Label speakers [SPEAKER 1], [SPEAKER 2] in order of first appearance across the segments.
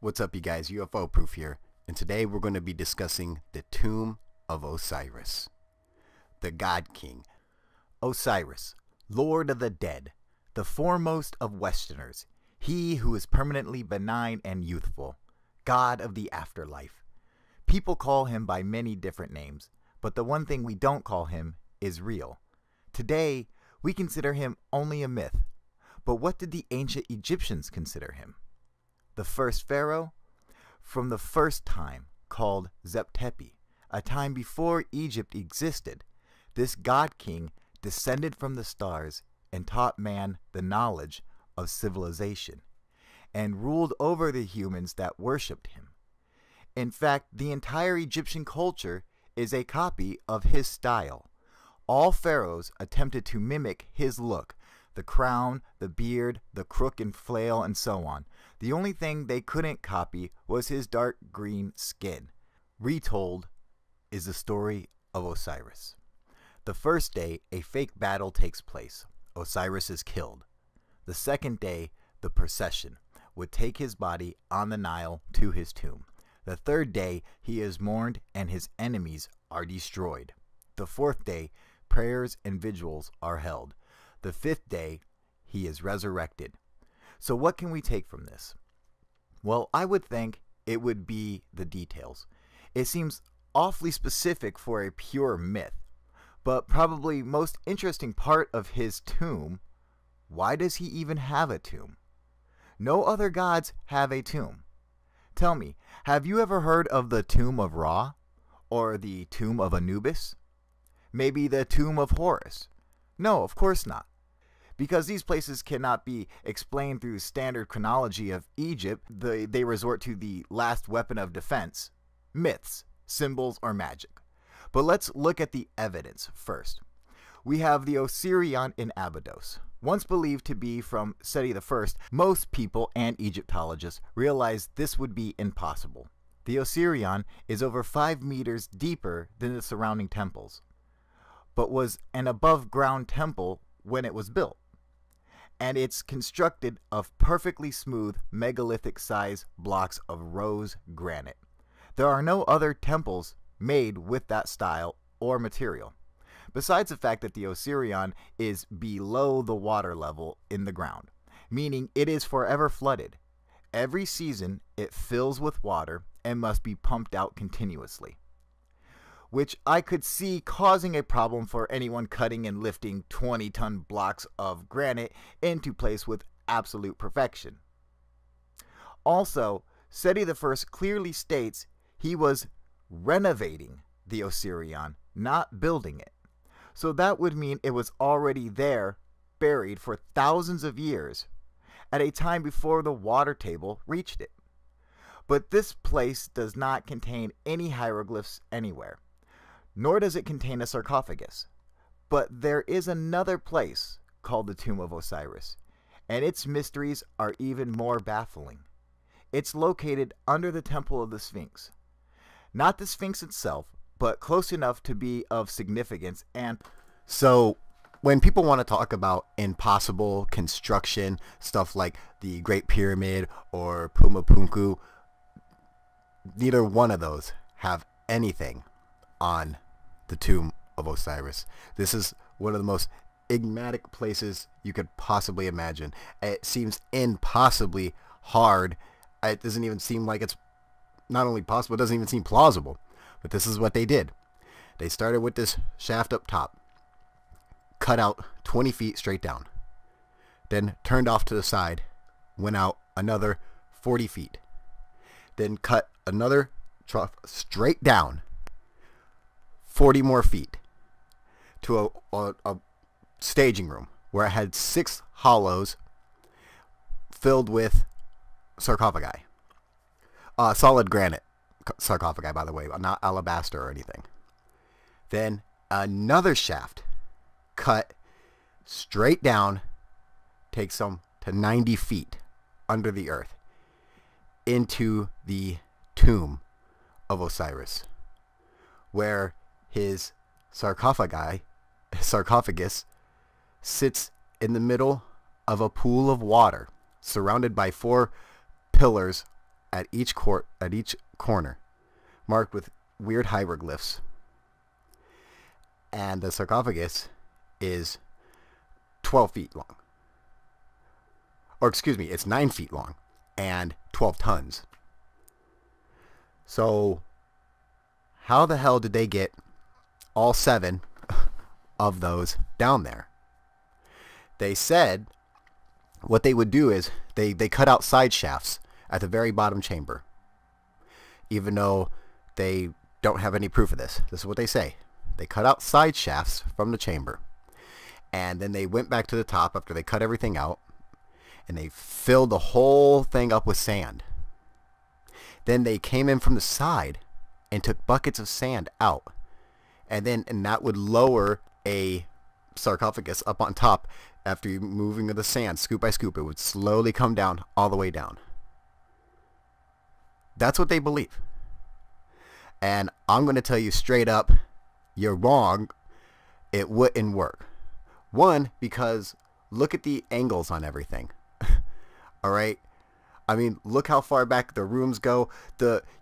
[SPEAKER 1] What's up, you guys? UFO Proof here, and today we're going to be discussing the Tomb of Osiris, the God King. Osiris, Lord of the Dead, the foremost of Westerners, he who is permanently benign and youthful, God of the afterlife. People call him by many different names, but the one thing we don't call him is real. Today, we consider him only a myth, but what did the ancient Egyptians consider him? The first pharaoh? From the first time, called Zep Tepi, a time before Egypt existed, this god king descended from the stars and taught man the knowledge of civilization, and ruled over the humans that worshipped him. In fact, the entire Egyptian culture is a copy of his style. All pharaohs attempted to mimic his look, the crown, the beard, the crook and flail, and so on. The only thing they couldn't copy was his dark green skin. Retold is the story of Osiris. The first day, a fake battle takes place. Osiris is killed. The second day, the procession would take his body on the Nile to his tomb. The third day, he is mourned and his enemies are destroyed. The fourth day, prayers and vigils are held. The fifth day, he is resurrected. So what can we take from this? Well, I would think it would be the details. It seems awfully specific for a pure myth. But probably most interesting part of his tomb, why does he even have a tomb? No other gods have a tomb. Tell me, have you ever heard of the tomb of Ra? Or the tomb of Anubis? Maybe the tomb of Horus? No, of course not. Because these places cannot be explained through standard chronology of Egypt, they resort to the last weapon of defense, myths, symbols, or magic. But let's look at the evidence first. We have the Osirion in Abydos. Once believed to be from Seti I, most people and Egyptologists realized this would be impossible. The Osirion is over 5 meters deeper than the surrounding temples, but was an above-ground temple when it was built. And it's constructed of perfectly smooth megalithic-size blocks of rose granite. There are no other temples made with that style or material, besides the fact that the Osirion is below the water level in the ground, meaning it is forever flooded. Every season, it fills with water and must be pumped out continuously, which I could see causing a problem for anyone cutting and lifting 20-ton blocks of granite into place with absolute perfection. Also, Seti I clearly states he was renovating the Osirion, not building it. So that would mean it was already there, buried for thousands of years, at a time before the water table reached it. But this place does not contain any hieroglyphs anywhere, nor does it contain a sarcophagus. But there is another place called the Tomb of Osiris, and its mysteries are even more baffling. It's located under the Temple of the Sphinx. Not the Sphinx itself, but close enough to be of significance. And so when people want to talk about impossible construction, stuff like the Great Pyramid or Pumapunku, neither one of those have anything on the Tomb of Osiris. This is one of the most enigmatic places you could possibly imagine. It seems impossibly hard. It doesn't even seem like it's not only possible, it doesn't even seem plausible. But this is what they did. They started with this shaft up top, cut out 20 feet straight down, then turned off to the side, went out another 40 feet, then cut another trough straight down 40 more feet to a staging room where it had 6 hollows filled with sarcophagi. Solid granite sarcophagi, by the way, not alabaster or anything. Then another shaft cut straight down takes them to 90 feet under the earth into the Tomb of Osiris, where his sarcophagus sits in the middle of a pool of water surrounded by 4 pillars at each corner, marked with weird hieroglyphs. And the sarcophagus is 12 feet long. Or excuse me, it's 9 feet long and 12 tons. So how the hell did they get all 7 of those down there? They said what they would do is they cut out side shafts at the very bottom chamber. Even though they don't have any proof of this. This is what they say. They cut out side shafts from the chamber. And then they went back to the top after they cut everything out. And they filled the whole thing up with sand. Then they came in from the side and took buckets of sand out. And that would lower a sarcophagus up on top. After you moving of the sand, scoop by scoop, it would slowly come down all the way down. That's what they believe. And I'm going to tell you straight up, you're wrong. It wouldn't work. One, because look at the angles on everything. All right. I mean, look how far back the rooms go.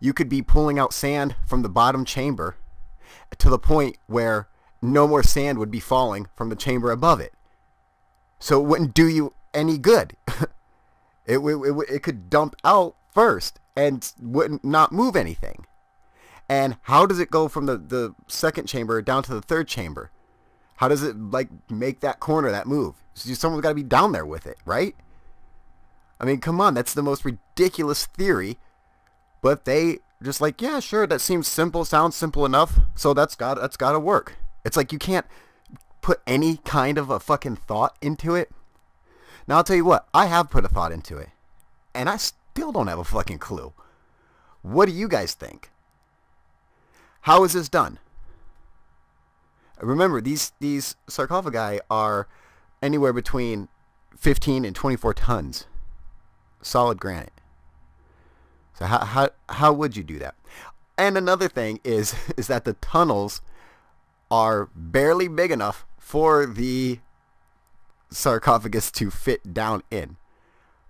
[SPEAKER 1] You could be pulling out sand from the bottom chamber to the point where no more sand would be falling from the chamber above it. So it wouldn't do you any good. It could dump out first and wouldn't not move anything. And how does it go from the second chamber down to the third chamber? How does it like make that corner, that move? Someone's got to be down there with it, right? I mean, come on, that's the most ridiculous theory. But they just like, yeah, sure, that seems simple, sounds simple enough. So that's got to work. It's like you can't put any kind of a fucking thought into it. Now I'll tell you what, I have put a thought into it, and I still don't have a fucking clue. What do you guys think? How is this done? Remember, these sarcophagi are anywhere between 15 and 24 tons, solid granite. So how would you do that? And another thing is that the tunnels are barely big enough for the sarcophagus to fit down in.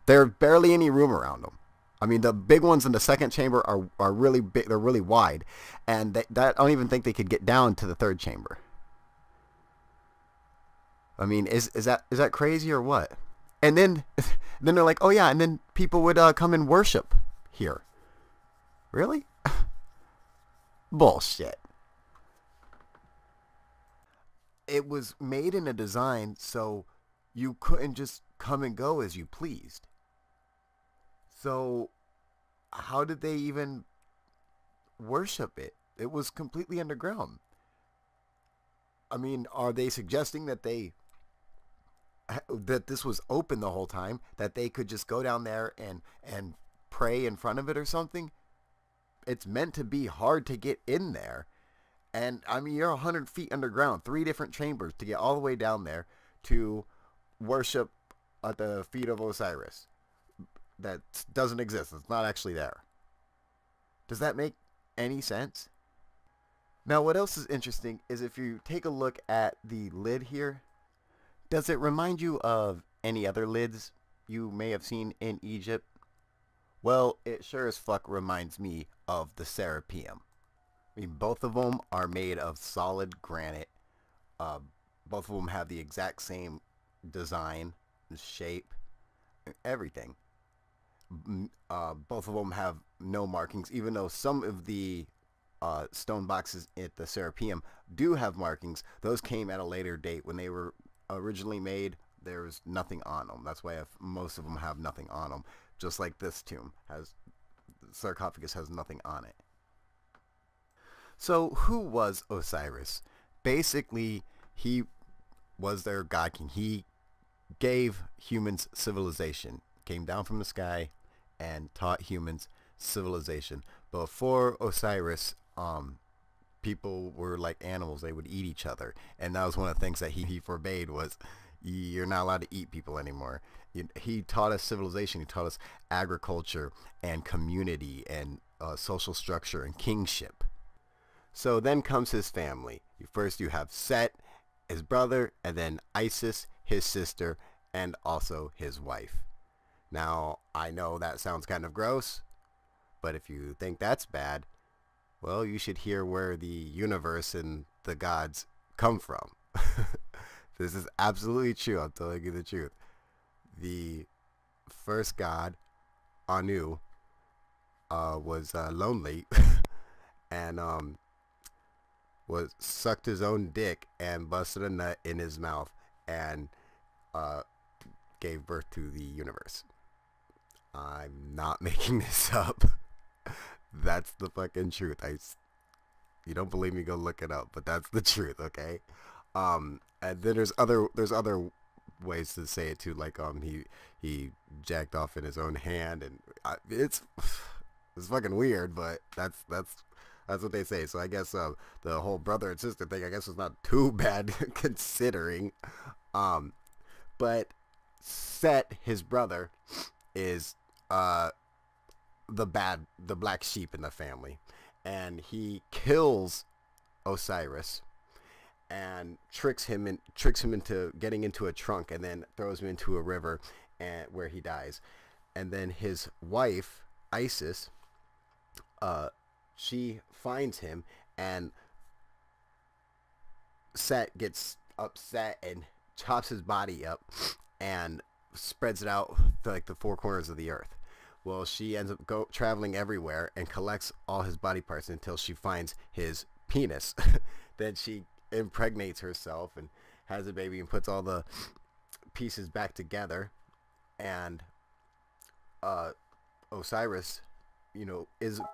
[SPEAKER 1] There's barely any room around them. I mean, the big ones in the second chamber are really big. They're really wide, and I don't even think they could get down to the third chamber. I mean, is that crazy or what? And then they're like, oh yeah, and then people would come and worship here. Really? Bullshit. It was made in a design so you couldn't just come and go as you pleased. So how did they even worship it? It was completely underground. I mean, are they suggesting that that this was open the whole time, that they could just go down there and pray in front of it or something? It's meant to be hard to get in there. And I mean, you're 100 feet underground, 3 different chambers to get all the way down there to worship at the feet of Osiris. That doesn't exist. It's not actually there. Does that make any sense? Now, what else is interesting is if you take a look at the lid here, does it remind you of any other lids you may have seen in Egypt? Well, it sure as fuck reminds me of the Serapeum. I mean, both of them are made of solid granite. Both of them have the exact same design, shape, everything. Both of them have no markings, even though some of the stone boxes at the Serapeum do have markings. Those came at a later date. When they were originally made, there was nothing on them. That's why most of them have nothing on them. Just like this tomb has, the sarcophagus has nothing on it. So who was Osiris? Basically, he was their god king. He gave humans civilization, came down from the sky and taught humans civilization. Before Osiris, people were like animals. They would eat each other, and that was one of the things that he forbade, was you're not allowed to eat people anymore. He taught us civilization. He taught us agriculture and community and social structure and kingship. So then comes his family. First you have Set, his brother, and then Isis, his sister, and also his wife. Now, I know that sounds kind of gross, But if you think that's bad, well, you should hear where the universe and the gods come from. This is absolutely true. I'm telling you the truth. The first god, Anu, was lonely and was sucked his own dick and busted a nut in his mouth and gave birth to the universe. I'm not making this up. That's the fucking truth. You don't believe me? Go look it up. But that's the truth. Okay. And then there's other ways to say it too. Like he jacked off in his own hand, and it's fucking weird. But that's what they say. So I guess the whole brother and sister thing, I guess, is not too bad considering. But Set, his brother, is the black sheep in the family, and he kills Osiris and tricks him into getting into a trunk, and then throws him into a river, and where he dies. And then his wife Isis, she finds him, and Set gets upset and chops his body up and spreads it out to like the four corners of the earth. Well, she ends up traveling everywhere and collects all his body parts until she finds his penis. Then she impregnates herself and has a baby and puts all the pieces back together. And Osiris,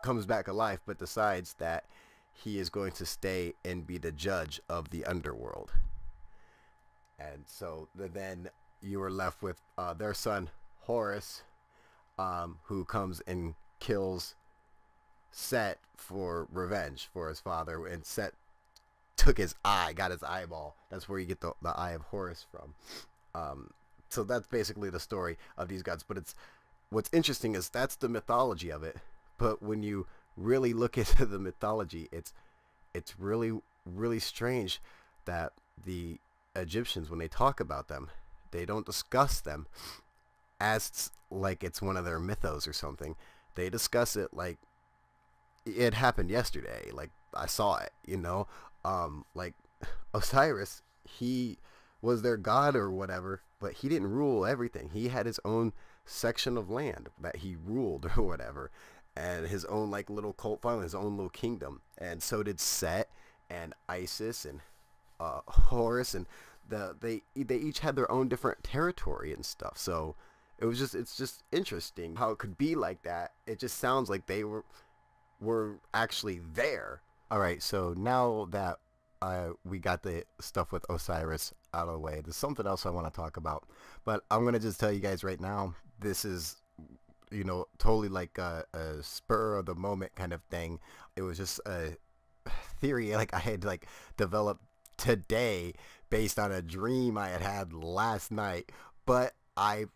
[SPEAKER 1] comes back alive, but decides that he is going to stay and be the judge of the underworld. And so then you are left with their son Horus, who comes and kills Set for revenge for his father. And Set took his eye, got his eyeball. That's where you get the eye of Horus from. So that's basically the story of these gods. But what's interesting is that's the mythology of it. But when you really look into the mythology, it's really, really strange that the Egyptians, when they talk about them, they don't discuss them as like it's one of their mythos or something. They discuss it like it happened yesterday. Like I saw it, like Osiris, he was their god or whatever, but he didn't rule everything. He had his own section of land that he ruled or whatever, and his own like little cult following, his own little kingdom. And so did Set and Isis and Horus, and they each had their own different territory and stuff. So it's just interesting how it could be like that. It just sounds like they were actually there. All right, so now that we got the stuff with Osiris out of the way, there's something else I want to talk about. But I'm gonna just tell you guys right now, this is totally like a spur of the moment kind of thing. It was just a theory like I had like developed today based on a dream I had last night, but I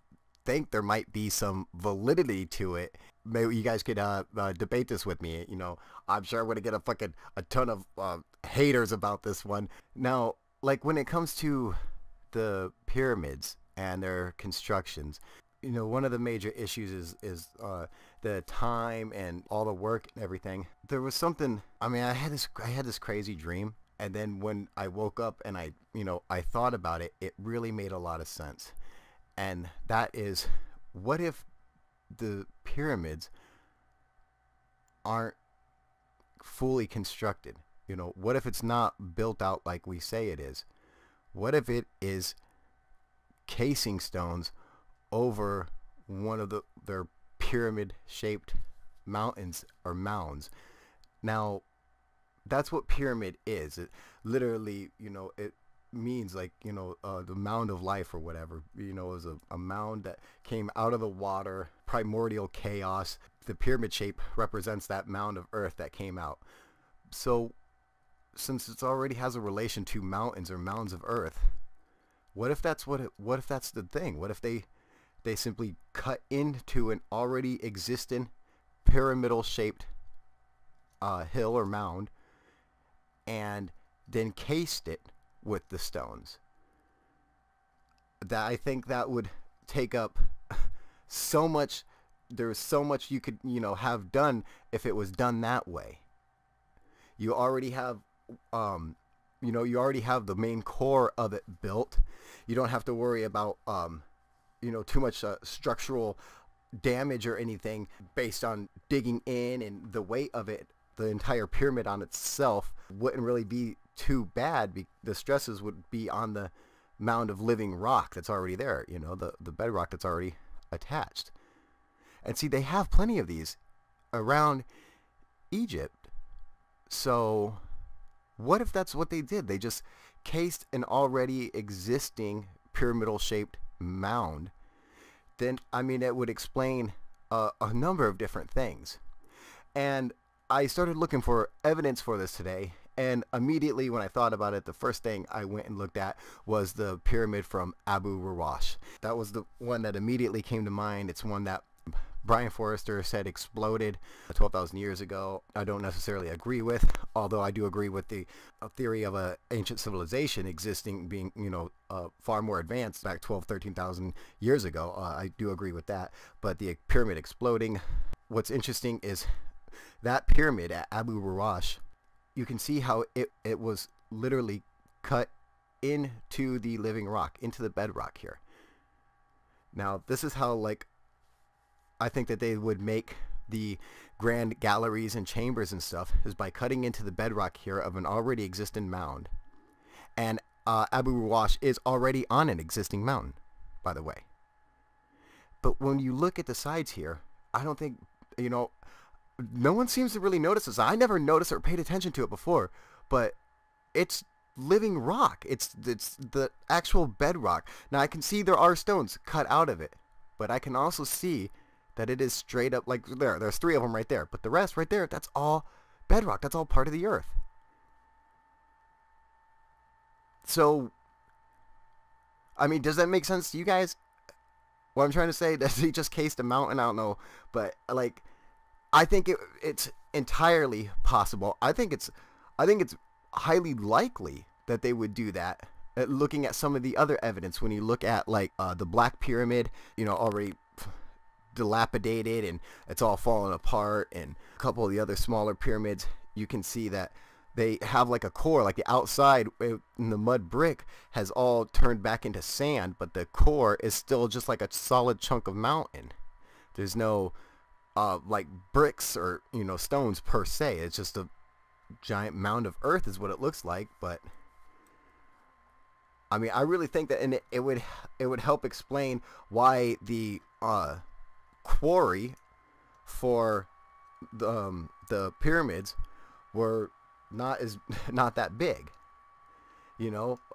[SPEAKER 1] think there might be some validity to it. Maybe you guys could debate this with me. I'm sure I'm gonna get a ton of haters about this one. Now, like when it comes to the pyramids and their constructions, one of the major issues is the time and all the work and everything. There was something. I mean, I had this crazy dream, and then when I woke up and I thought about it, it really made a lot of sense. And that is, what if the pyramids aren't fully constructed? What if it's not built out like we say it is? What if it is casing stones over one of their pyramid shaped mountains or mounds? Now, that's what pyramid is. It literally, it means like, the mound of life or whatever. It was a mound that came out of the water, primordial chaos. The pyramid shape represents that mound of earth that came out. So since it already has a relation to mountains or mounds of earth, what if that's what if that's the thing? What if they simply cut into an already existing pyramidal shaped hill or mound and then cased it with the stones? That I think that would take up so much there's so much you could, have done if it was done that way. You already have, you already have the main core of it built. You don't have to worry about, too much structural damage or anything based on digging in, and the weight of it. The entire pyramid on itself wouldn't really be too bad. The stresses would be on the mound of living rock that's already there, the bedrock that's already attached. And see, they have plenty of these around Egypt. So what if that's what they did? They just cased an already existing pyramidal shaped mound. Then, I mean, it would explain a number of different things. And I started looking for evidence for this today, and immediately when I thought about it, the first thing I went and looked at was the pyramid from Abu Rawash. That was the one that immediately came to mind. It's one that Brian Forrester said exploded 12,000 years ago. I don't necessarily agree with, although I do agree with the theory of an ancient civilization existing, being, far more advanced back 12, 13,000 years ago. I do agree with that. But the pyramid exploding, what's interesting is that pyramid at Abu Rawash, you can see how it was literally cut into the living rock, into the bedrock here. Now, this is how, I think that they would make the grand galleries and chambers and stuff, is by cutting into the bedrock here of an already existing mound. And Abu Rawash is already on an existing mountain, by the way. But when you look at the sides here, I don't think, no one seems to really notice this. I never noticed or paid attention to it before, but it's living rock. It's the actual bedrock. Now, I can see there are stones cut out of it, but I can also see that it is straight up, there's 3 of them right there, but the rest right there, that's all bedrock. That's all part of the earth. So, I mean, does that make sense to you guys? What I'm trying to say, does he just cased a mountain? I don't know, but I think it's entirely possible. I think it's highly likely that they would do that. Looking at some of the other evidence, when you look at the Black Pyramid, already dilapidated and it's all falling apart, and a couple of the other smaller pyramids, you can see that they have a core, the outside in the mud brick has all turned back into sand, but the core is still just a solid chunk of mountain. There's no bricks or stones per se. It's just a giant mound of earth is what it looks like. But I mean, I really think that, and it would help explain why the quarry for the pyramids were not that big.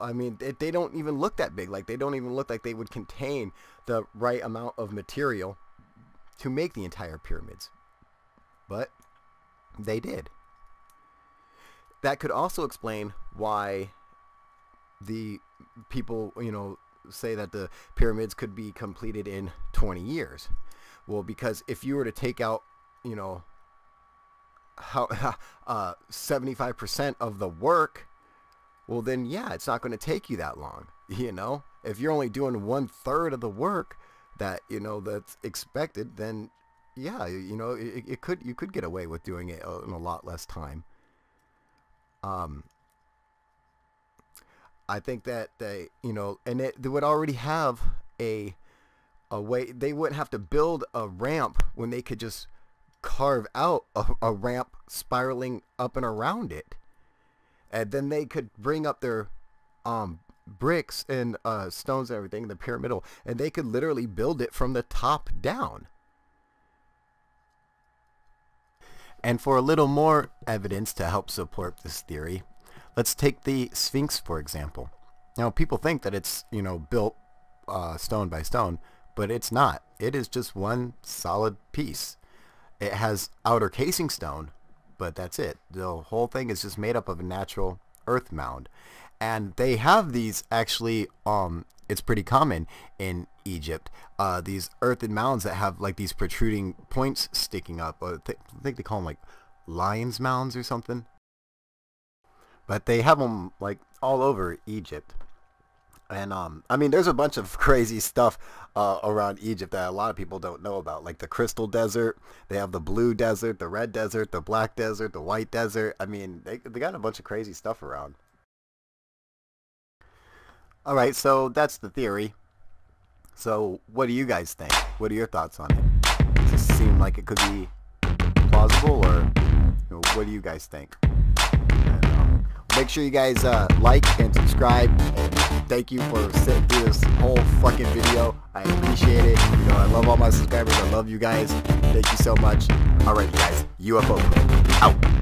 [SPEAKER 1] I mean, they don't even look that big. They don't even look like they would contain the right amount of material to make the entire pyramids, but they did. That could also explain why the people, say that the pyramids could be completed in 20 years. Well, because if you were to take out, 75% of the work, well then, yeah, it's not going to take you that long. If you're only doing 1/3 of the work that that's expected, then yeah, you could get away with doing it in a lot less time. I think that they would already have a way. They wouldn't have to build a ramp when they could just carve out a ramp spiraling up and around it, and then they could bring up their bricks and stones and everything, the pyramidal, and they could literally build it from the top down. And for a little more evidence to help support this theory, let's take the Sphinx, for example. Now, people think that it's, built stone by stone, but it's not. It is just one solid piece. It has outer casing stone, but that's it. The whole thing is just made up of a natural earth mound. And they have these actually, it's pretty common in Egypt, these earthen mounds that have these protruding points sticking up. I think they call them lion's mounds or something. But they have them all over Egypt. And I mean, there's a bunch of crazy stuff around Egypt that a lot of people don't know about, like the Crystal Desert. They have the Blue Desert, the Red Desert, the Black Desert, the White Desert. I mean, they got a bunch of crazy stuff around. All right, so that's the theory. So what do you guys think? What are your thoughts on it? Does this seem like it could be plausible, or what do you guys think? And, make sure you guys like and subscribe. And thank you for sitting through this whole fucking video. I appreciate it. You know, I love all my subscribers. I love you guys. Thank you so much. Alright, guys. UFO out.